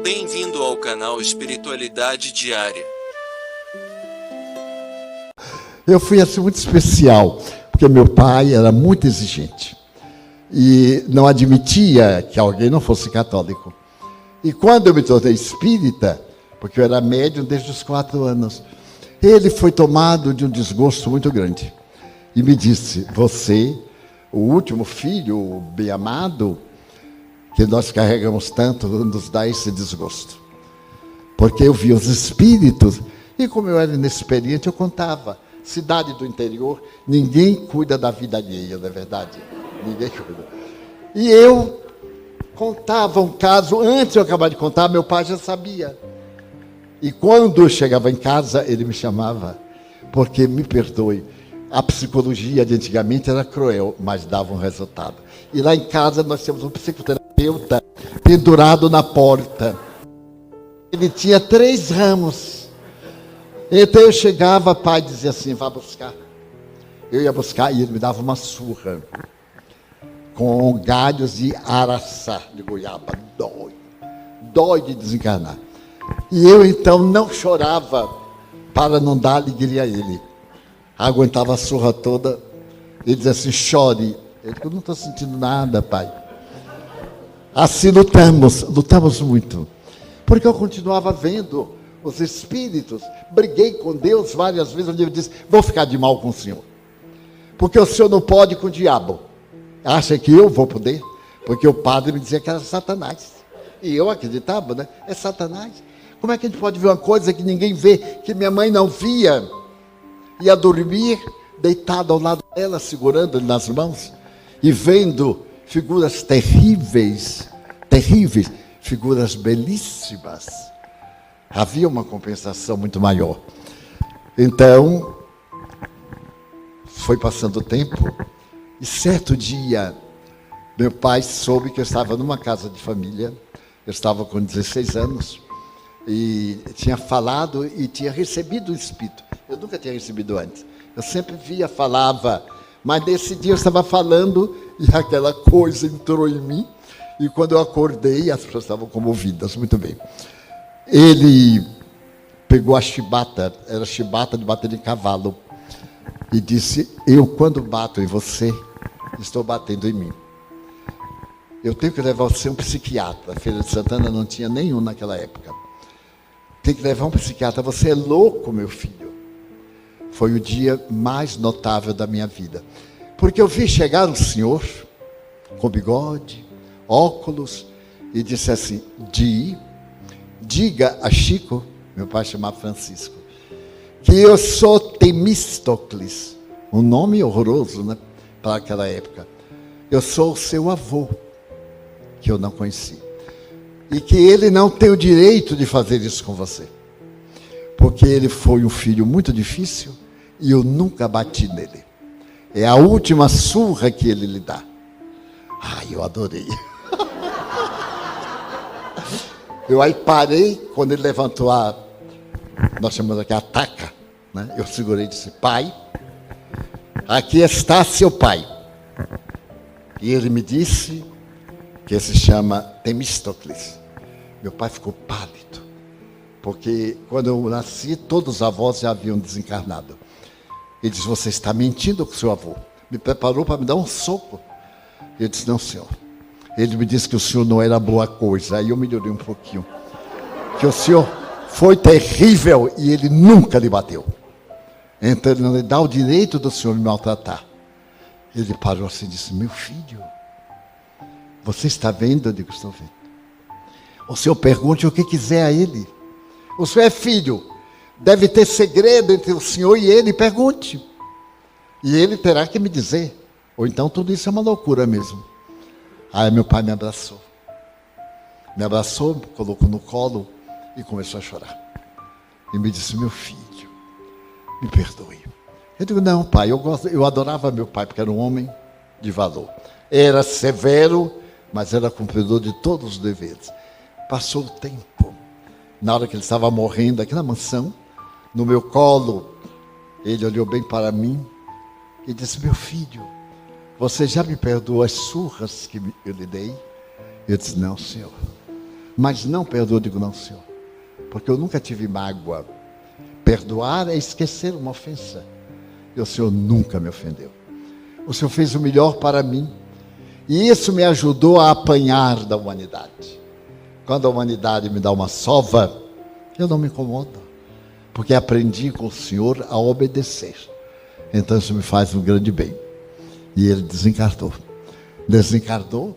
Bem-vindo ao canal Espiritualidade Diária. Eu fui assim muito especial, porque meu pai era muito exigente e não admitia que alguém não fosse católico. E quando eu me tornei espírita, porque eu era médium desde os 4 anos, ele foi tomado de um desgosto muito grande e me disse: você, o último filho, o bem-amado, que nós carregamos tanto, nos dá esse desgosto. Porque eu via os espíritos, e como eu era inexperiente, eu contava. Cidade do interior, ninguém cuida da vida alheia, não é verdade? Ninguém cuida. E eu contava um caso, antes de eu acabar de contar, meu pai já sabia. E quando eu chegava em casa, ele me chamava, porque, me perdoe, a psicologia de antigamente era cruel, mas dava um resultado. E lá em casa nós temos um psicoterapeuta pendurado na porta. Ele tinha 3 ramos. Então eu chegava, pai dizia assim: vá buscar. Eu ia buscar e ele me dava uma surra com galhos de araçá, de goiaba. Dói de desencarnar. E eu então não chorava para não dar alegria a ele. Aguentava a surra toda. Ele dizia assim: chore. Eu disse: eu não estou sentindo nada, pai. Assim lutamos muito. Porque eu continuava vendo os espíritos. Briguei com Deus várias vezes, onde ele disse: vou ficar de mal com o senhor, porque o senhor não pode com o diabo. Acha que eu vou poder? Porque o padre me dizia que era Satanás, e eu acreditava, né? É Satanás. Como é que a gente pode ver uma coisa que ninguém vê, que minha mãe não via? Ia dormir deitado ao lado dela, segurando ele nas mãos, e vendo figuras terríveis, figuras belíssimas. Havia uma compensação muito maior. Então, foi passando o tempo, e certo dia, meu pai soube que eu estava numa casa de família. Eu estava com 16 anos, e tinha falado e tinha recebido o Espírito. Eu nunca tinha recebido antes. Eu sempre via, falava, mas nesse dia eu estava falando, e aquela coisa entrou em mim, e quando eu acordei, as pessoas estavam comovidas, muito bem. Ele pegou a chibata, era chibata de bater em cavalo, e disse: eu, quando bato em você, estou batendo em mim. Eu tenho que levar você a um psiquiatra. A Feira de Santana não tinha nenhum naquela época. Tem que levar um psiquiatra. Você é louco, meu filho. Foi o dia mais notável da minha vida, porque eu vi chegar um senhor com bigode, óculos, e disse assim: diga a Chico, meu pai chamava Francisco, que eu sou Temístocles, um nome horroroso, né, para aquela época. Eu sou o seu avô, que eu não conheci, e que ele não tem o direito de fazer isso com você, porque ele foi um filho muito difícil e eu nunca bati nele. É a última surra que ele lhe dá. Ai, eu adorei. Eu aí parei, quando ele levantou nós chamamos aqui a taca, né? Eu segurei e disse: pai, aqui está seu pai. E ele me disse que se chama Temístocles. Meu pai ficou pálido, porque quando eu nasci, todos os avós já haviam desencarnado. Ele disse: você está mentindo com seu avô. Me preparou para me dar um soco. Eu disse: não, senhor. Ele me disse que o senhor não era boa coisa. Aí eu melhorei um pouquinho. Que o senhor foi terrível e ele nunca lhe bateu. Então ele não lhe dá o direito do senhor me maltratar. Ele parou assim e disse: meu filho, você está vendo? Eu digo: estou vendo. O senhor pergunte o que quiser a ele. O senhor é filho. Deve ter segredo entre o senhor e ele. Pergunte. E ele terá que me dizer. Ou então tudo isso é uma loucura mesmo. Aí meu pai me abraçou. Me abraçou, me colocou no colo e começou a chorar. E me disse: meu filho, me perdoe. Eu digo: não, pai, eu adorava meu pai, porque era um homem de valor. Era severo, mas era cumpridor de todos os deveres. Passou o tempo. Na hora que ele estava morrendo aqui na mansão, no meu colo, ele olhou bem para mim e disse: meu filho, você já me perdoou as surras que eu lhe dei? Eu disse: não, senhor. Mas não perdoa, eu digo, não, Senhor, porque eu nunca tive mágoa. Perdoar é esquecer uma ofensa. E o Senhor nunca me ofendeu. O Senhor fez o melhor para mim. E isso me ajudou a apanhar da humanidade. Quando a humanidade me dá uma sova, eu não me incomodo, porque aprendi com o Senhor a obedecer. Então isso me faz um grande bem. E ele desencarnou. Desencarnou